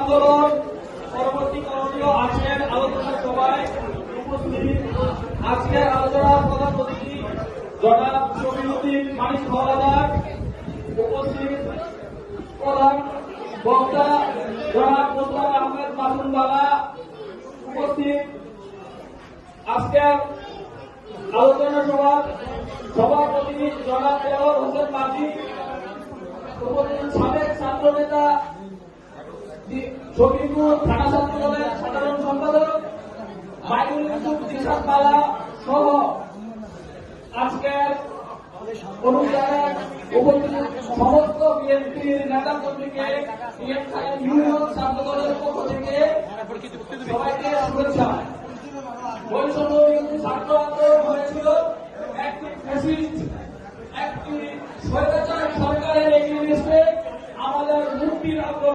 আন্দোলন পরবর্তী করণীয় আজকের আলোচনা সভায় উপস্থিত আজকের আলোচনার প্রধান অতিথি জনাব শফিউদ্দিন মানিক হওয়ালাদার, উপস্থিত প্রধান বক্তা জনাব মোস্তফা আহমেদ মাসুম বালা, উপস্থিত আজকের আলোচনা সভার সভাপতি জনাব দেওয়ার হোসেন মাঝি, উপস্থিত সাবেক ছাত্র নেতা শফিকুর থানা ছাত্র দলের সাধারণ সম্পাদক মাইনুল ইউসুফ জিসাদ বালা সহ আজকের অনুষ্ঠানে উপস্থিত সমস্ত বিএনপির নেতা কর্মীকে ইউনিয়ন ছাত্র দলের পক্ষ থেকে সবাইকে শুভেচ্ছা। বৈষম্য বিরোধী ছাত্র